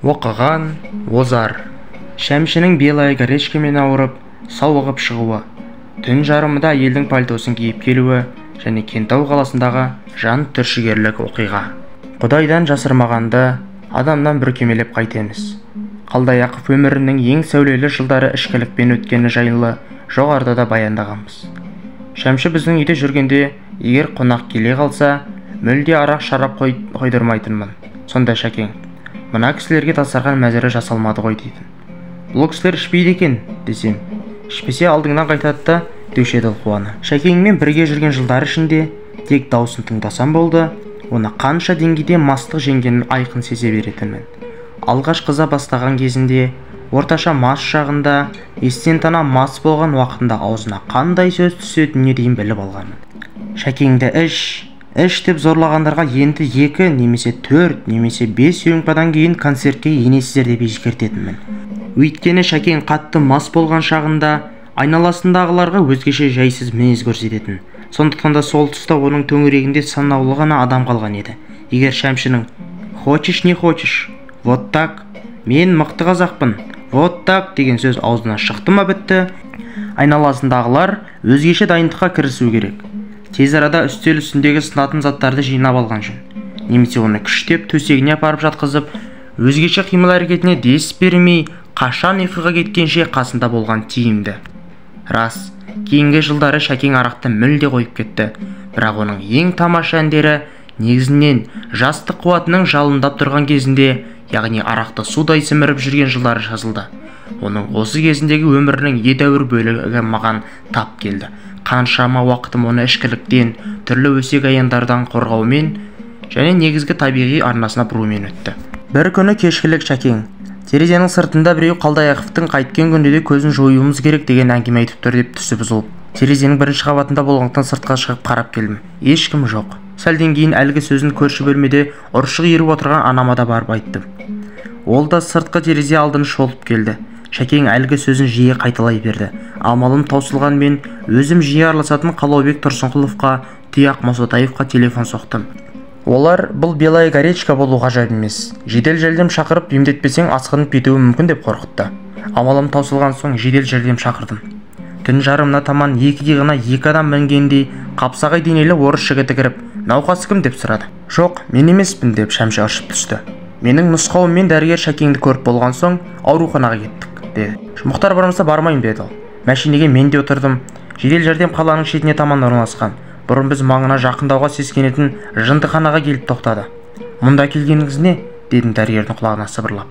Оқыған озар. Шәмшінің белая горечкамен ауырып, сауығып шығуы, түн жарымында елдің пальтосын киіп келуі және Кентау қаласындағы жан түршігерлік оқиға. Құдайдан жасырмағанды адамнан бүркемелеп қайтеміз. Қалдаяқов өмірінің ең сәулелі жылдары ішкілікпен өткені жайлы жоғарыда да баяндағанбыз. Шәмші біздің үйде жүргенде, егер қонақ келе қалса, мүлде арақ шарап қойдырмайтынмын. Сонда Шәкең, мына кісілерге дастархан мәзірі жасалмады ғой дейтін. Бұл кісілер ішпейді екен десем, ішпесе алдыңнан қайтады да деуші еді қуаны. Шәкеңмен бірге жүрген жылдар ішінде тек даусын тыңдасам болды, оны қанша деңгейде мастық жеңгенін айқын сезе беретінмін. Алғаш қыза бастаған кезінде, орташа мас шағында, естен тана мас болған уақытында аузына қандай сөз түсетініне дейін біліп алғанмын. Шәкеңді іш деп зорлағандарға енді 2 немесе 4 немесе 5 сөңпадан кейін концертке енесіздер деп ескертетінмін. Өйткені Шәкең қатты мас болған шағында айналасындағыларға өзгеше жайсыз мінез көрсететін. Сондықтан да сол тұста оның төңірегінде санаулы ғана адам қалған еді. Егер Шәмшінің «Хочешь, не хочешь, вот так, мен мықты қазақпын, вот так» деген сөз аузынан шықты ма бітті, айналасындағылар өзгеше дайындыққа кірісу керек. Тез арада үстел үстіндегі сынатын заттарды жинап алған жөн. Немесе оны күштеп төсегіне апарып жатқызып, өзгеше қимыл әрекетіне дес бермей, қашан ұйқыға кеткенше қасында болған тиімді. Рас, кейінгі жылдары Шәкең арақты мүлде қойып кетті. Бірақ оның ең тамаша әндері негізінен жастық қуатының жалындап тұрған кезінде, яғни арақты судай сіміріп жүрген жылдары жазылды. Оның осы кезіндегі өмірінің едәуір бөлігі маған тап келді. Қаншама уақытым оны ішкіліктен, түрлі өсек аяндардан қорғаумен және негізгі табиғи арнасына бұрумен өтті. Бір күні кешкілік Шәкең, терезенің сыртында біреу Қалдаяқовтың қайткен күнде де көзін жоюымыз керек деген әңгіме айтып тұр деп түсі бұзылып, терезенің бірінші қабатында болғандықтан сыртқа шығып қарап келдім. Ешкім жоқ. Сәлден кейін әлгі сөзін көрші бөлмеде ұршық иіріп отырған анама да барып айттым. Ол да сыртқы терезе алдын шолып келді. Шәкең әлгі сөзін жиі қайталай берді. Амалым таусылғанмен өзім жиі араласатын Қалаубек Тұрсынқұловқа, Тұяқ Мосатаевқа телефон соқтым. Олар бұл белая горечка болу ғажап емес. Жедел жәрдем шақырып емдетпесең асқынып кетуі мүмкін деп қорқытты. Амалым таусылған соң жедел жәрдем шақырдым. Түн жарымына таман 2 иығына 2 адам мінгендей қапсағай денелі орыс жігіті кіріп, науқас кім деп сұрады. Жоқ, мен емеспін деп Шәмші ыршып түсті. Менің нұсқауыммен дәрігер Шәкеңді көріп болған соң ауруханаға кеттік деді. Мұхтар бармаса бармайым деді ол. Мәшинеге мен де отырдым. Жедел жәрдем қаланың шетіне таман орналасқан. Бұрын біз маңына жақындауға сескенетін жындыханаға келіп тоқтады. Мұнда келгеніңіз не? Дедім дәрігердің құлағына сыбырлап.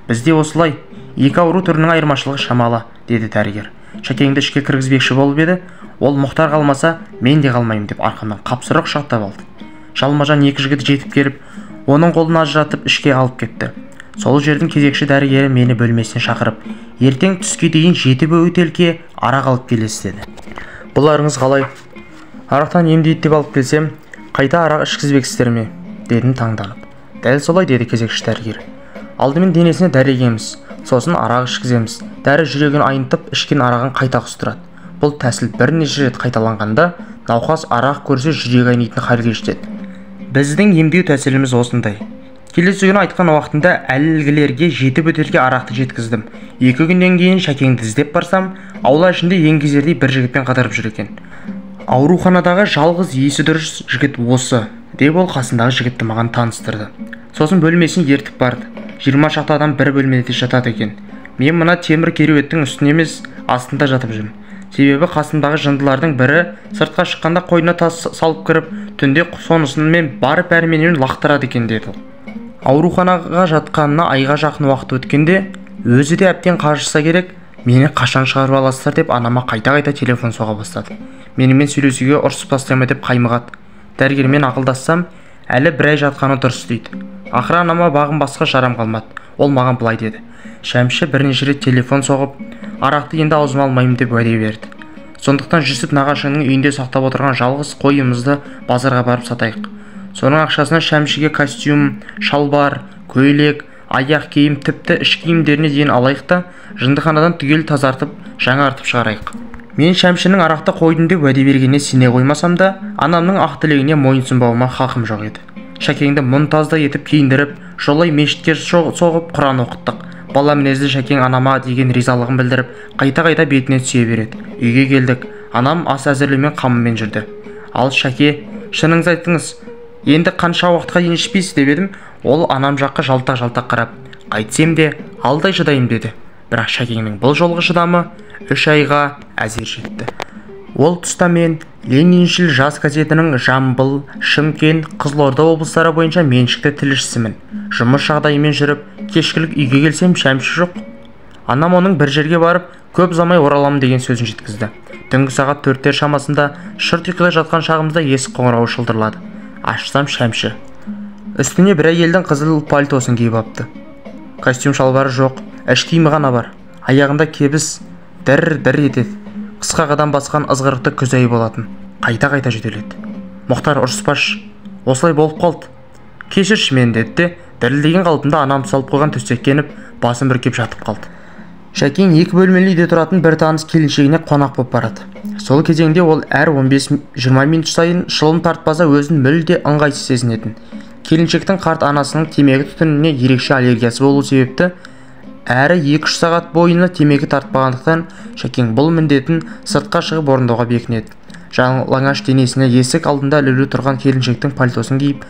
Бізде осылай, 2 ауру түрінің айырмашылығы шамалы, деді дәрігер. Шәкеңді ішке кіргізбекші болып еді, ол Мұхтар қалмаса, мен де қалмайым деп арқамнан қапсыра құшақтап алды. Жалма-жан 2 жігіт жетіп келіп, оның қолын ажыратып ішке алып кетті. Сол жердің кезекші дәрігері мені бөлмесіне шақырып, ертең түске дейін 7 бөтелке арақ алып келесіз деді. Бұларыңыз қалай? Арақтан емдейді деп алып келсем, қайта арақ ішкізбексіздер ме? Дедім таңданып. Дәл солай деді кезекші дәрігер. Алдымен денесіне дәрі егеміз, сосын арақ ішкіземіз. Дәрі жүрегін айнытып, ішкен арағын қайта құстырады. Бұл тәсіл бірнеше рет қайталанғанда, науқас арақ көрсе жүрегі айнитын халге жетеді. Біздің емдеу тәсіліміз осындай. Келесі күні айтқан уақытында әлгілерге 7 бөтелке арақты жеткіздім. 2 күннен кейін Шәкеңді іздеп барсам, аула ішінде еңгезердей бір жігітпен қыдырып жүр екен. Ауруханадағы жалғыз есі дұрыс жігіт осы, деп ол қасындағы жігітті маған таныстырды. Сосын бөлмесін ертіп барды. 20 шақты адам бір бөлмеде жатады екен. Мен мына темір кереуеттің үстіне емес, астында жатып жүрмін. Себебі қасындағы жындылардың бірі сыртқа шыққанда қойнына тас салып кіріп, түнде сонысымен барып әрменен лақтырады екен деді. Ауруханаға жатқанына айға жақын уақыт өткенде, өзі де әбден қажыса керек, мені қашан шығарып аласыздар деп анама қайта-қайта телефон соға бастады. Менімен сөйлесуге ұрсып тастайма деп қаймығады. Дәрігермен ақылдассам, әлі бір ай жатқаны дұрыс дейді. Ақыры анама бағым басқа шарам қалмады. Ол маған былай деді. Шәмші бірнеше рет телефон соғып, арақты енді аузыма алмаймын деп уәде берді. Сондықтан Жүсіп нағашыңның үйінде сақтап отырған жалғыз қойымызды базарға барып сатайық. Соның ақшасына Шәмшіге костюм, шалбар, көйлек, аяқ киім, тіпті іш киімдеріне дейін алайық та, жындыханадан түгел тазартып, жаңартып шығарайық. Мен Шәмшінің арақты қойдым деп уәде бергеніне сене қоймасам да, анамның ақ тілегіне мойынсұнбауыма хақым жоқ еді. Шәкеңді мұнтаздай етіп киіндіріп, жолай мешітке соғып Құран оқыттық. Бала мінезді Шәкең анама деген ризалығын білдіріп, қайта-қайта бетіне түсе береді. Үйге келдік. Анам ас әзірлеумен қамымен жүрді. Ал Шәке, шыныңыз айтыңыз, енді қанша уақытқа дейін ішпейсіз деп едім. Ол анам жаққа жалтақ-жалтақ қарап, қайтсем де алдай шыдайым деді. Бірақ Шәкеңнің бұл жолғы шыдамы 3 айға әзер жетті. Ол тұста мен Лениншіл жас газетінің Жамбыл, Шымкент, Қызылорда облыстары бойынша меншікті тілшісімін. Жұмыс жағдайымен жүріп, кешкілік үйге келсем Шәмші жоқ. Анам оның бір жерге барып, көп ұзамай ораламын деген сөзін жеткізді. Түнгі сағат 4-тер шамасында шырт ұйқыда жатқан шағымызда есік қоңырауы шылдырлады. Ашсам Шәмші. Үстіне бір әйелдің қызыл пальтосын киіп апты. Костюм шалбары жоқ, іш киімі ғана бар. Аяғында кебіс дір-дір етеді. Қысқа қадам басқан ызғырықты күз айы болатын. Қайта-қайта жөтеледі. Мұхтар, ұрыспаш, осылай болып қалды. Кешірші мен деді де, дірілдеген қалпында анам салып қойған төсекке еніп, басын бүркеп жатып қалды. Шәкең 2 бөлмелі үйде тұратын бір таныс келіншегіне қонақ боп барады. Сол кезеңде ол әр 15-20 минут сайын шылым тартпаса өзін мүлде ыңғайсыз сезінетін. Келіншектің қарт анасының темекі түтініне ерекше аллергиясы болу себепті әрі 2-3 сағат бойына темекі тартпағандықтан Шәкең бұл міндетін сыртқа шығып орындауға бекінеді. Жалаңаш денесіне есік алдында ілулі тұрған келіншектің пальтосын киіп,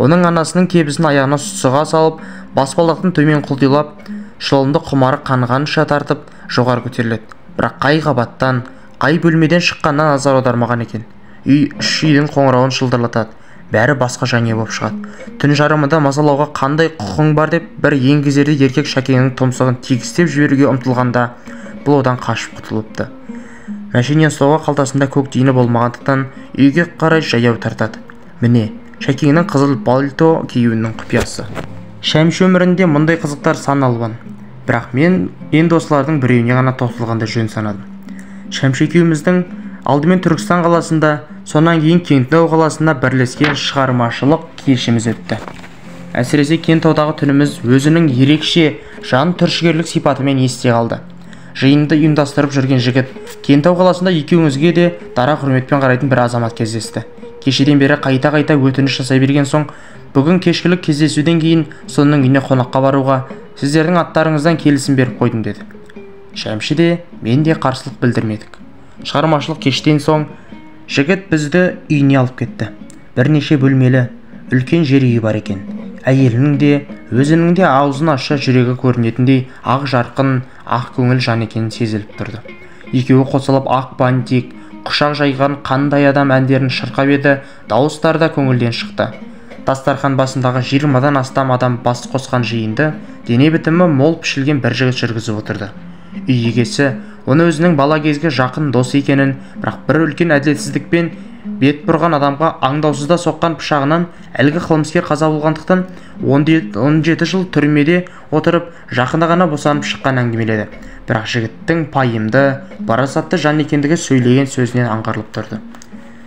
оның анасының кебісін аяғына сұға салып, баспалдақтың төмен құлдилап, шылымды құмары қанғанша тартып жоғары көтеріледі. Бірақ қай қабаттан, қай бөлмеден шыққаннан назар аудармаған екен. Үй 3 үйдің қоңырауын шылдырлатады. Бәрі басқа жанұя болып шығады. Түн жарымында мазалауға қандай құқың бар деп бір еңгезерде еркек Шәкеңнің тұмсығын тигістеп жіберуге ұмтылғанда, бұл одан қашып құтылыпты. Мәшинен ұстауға қалтасында көк тиыны болмағандықтан үйге қарай жаяу тартады. Міне, Шәкеңнің қызыл пальто киюінің құпиясы. Шәмші өмірінде мұндай қызықтар сан алуан. Бірақ мен енді осылардың біреуіне ғана тоқталғанды жөн санадым. Шәмші екеуміздің алдымен Түркістан қаласында, сонан кейін Кентау қаласында бірлескен шығармашылық кешіміз өтті. Әсіресе Кентаудағы түніміз өзінің ерекше жан түршігерлік сипатымен есте қалды. Жиынды ұйымдастырып жүрген жігіт Кентау қаласында екеуімізге де дара құрметпен қарайтын бір азамат кездесті. Кешеден бері қайта-қайта өтініш жасай берген соң, бүгін кешкілік кездесуден кейін сонның үйіне қонаққа баруға сіздердің аттарыңыздан келісім беріп қойдым деді. Шәмші де, мен де қарсылық білдірмедік. Шығармашылық кештен соң жігіт бізді үйіне алып кетті. Бірнеше бөлмелі, үлкен жер үйі бар екен. Әйелінің де, өзінің де аузын ашса жүрегі көрінетіндей ақ жарқын, ақ көңіл жан екенін сезіліп тұрды. Екеуі қосылып ақ бантик, құшақ жайған қандай адам әндерін шырқап еді, дауыстары да көңілден шықты. Дастархан басындағы 20-дан астам адам бас қосқан жиынды дене бітімі мол пішілген бір жігіт жүргізіп отырды. Үй егесі оны өзінің бала кезге жақын дос екенін, бірақ бір үлкен әділетсіздікпен бет бұрған адамға аңдаусызда соққан пышағынан әлгі қылмыскер қаза болғандықтан 17 жыл түрмеде отырып жақында ғана босанып шыққан әңгімеледі. Бірақ жігіттің пайымды, парасатты жан екендігі сөйлеген сөзінен аңғарылып тұрды.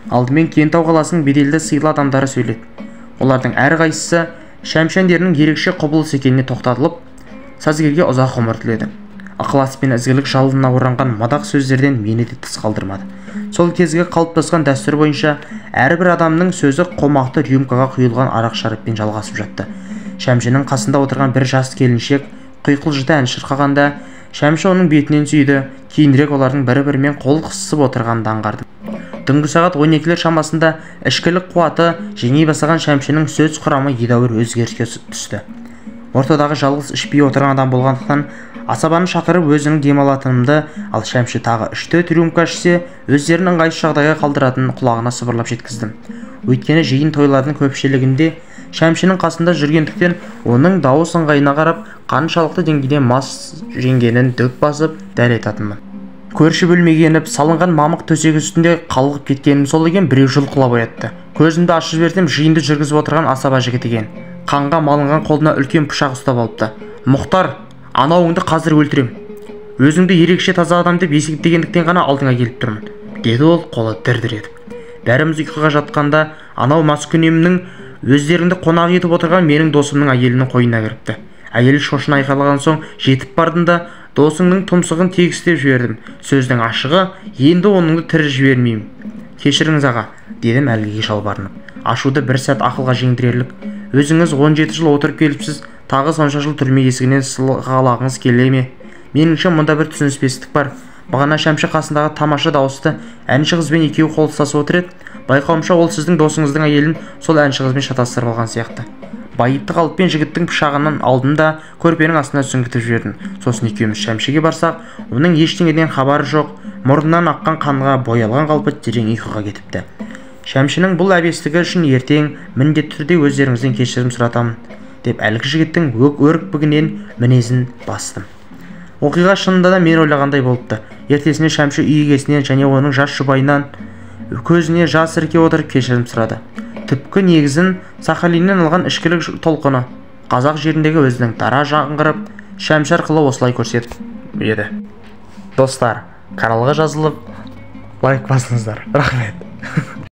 Алдымен Кентау қаласының беделді сыйлы адамдары сөйледі. Олардың әрқайсысы Шәмші әндерінің ерекше құбылыс екеніне тоқтатылып, сазгерге ұзақ ғұмыр тіледі. Ықылас пен ізгілік жалынына оранған мадақ сөздерден мені де тыс қалдырмады. Сол кезге қалыптасқан дәстүр бойынша әрбір адамның сөзі қомақты рюмкаға құйылған арақ шараппен жалғасып жатты. Шәмшінің қасында отырған бір жас келіншек құйқылжыта ән шырқағанда Шәмші оның бетінен сүйді. Кейінірек олардың бір-бірімен қол қысысып отырғанын аңғарды. Түнгі сағат 12-лер шамасында ішкілік қуаты жеңей бастаған Шәмшінің сөз құрамы едәуір өзгеріске түсті. Ортадағы жалғыз ішпей отырған адам болғандықтан асабаны шақырып өзінің демалатынымды, ал Шәмші тағы 3-4 рюмка ішсе, өздерін ыңғайсыз жағдайға қалдыратынын құлағына сыбырлап жеткіздім. Өйткені жиын тойлардың көпшілігінде Шәмшінің қасында жүргендіктен оның дауыс ыңғайына қарап қаншалықты деңгейде мас жеңгенін дөп басып дәл айтатынмын. Көрші бөлмеге еніп салынған мамық төсек үстінде қалғып кеткенім сол екен, біреу жұлқылап оятты. Көзімді ашып жіберсем, жиынды жүргізіп отырған асаба жігіт екен. Қанға малынған қолына үлкен пышақ ұстап алыпты. Мұхтар, анауыңды қазір өлтірем. Өзіңді ерекше таза адам деп есептегендіктен ғана алдыңа келіп тұрмын, деді ол қолы дір-дір етіп. Бәріміз ұйқыға жатқанда анау маскүнемнің өздеріңді қонақ етіп отырған менің досымның әйелінің қойнына кіріпті. Әйел шошына айқайлаған соң жетіп бардым да досыңның тұмсығын тегістеп жібердім. Сөздің ашығы, енді оныңды тірі жібермеймін. Кешіріңіз аға, дедім әлгіге жалбарынып. ашуды бір сәт ақылға жеңдірерлік. Өзіңіз 17 жыл отырып келіпсіз, тағы сонша жыл түрме есігінен сығалағыңыз келе ме? Меніңше мұнда бір түсініспестік бар. Бағана Шәмші қасындағы тамаша дауысты әнші қызбен екеуі қол ұстасып отыр еді. Байқауымша ол сіздің досыңыздың әйелін сол әнші қызбен шатастырып алған сияқты. Байыпты қалыппен жігіттің пышағынан алдым да көрпенің астына сүңгітіп жібердім. Сосын екеуміз Шәмшіге барсақ, оның ештеңеден хабары жоқ, мұрнынан аққан қанға боялған қалпы терең ұйқыға кетіпті. Шәмшінің бұл әбестігі үшін ертең міндетті түрде өздеріңізден кешірім сұратамын, деп әлгі жігіттің өркпігінен мінезін бастым. Оқиға шынында да мен ойлағандай болыпты. Ертесіне Шәмші үй егесінен және оның жас жұбайынан көзіне жас ірке отырып кешірім сұрады. Түпкі негізін Сахалиннен алған ішкілік толқыны қазақ жеріндегі өзінің дара жаңғырып Шәмші арқылы осылай көрсетіп еді. Достар, каналға жазылып лайк басыңыздар. Рахмет.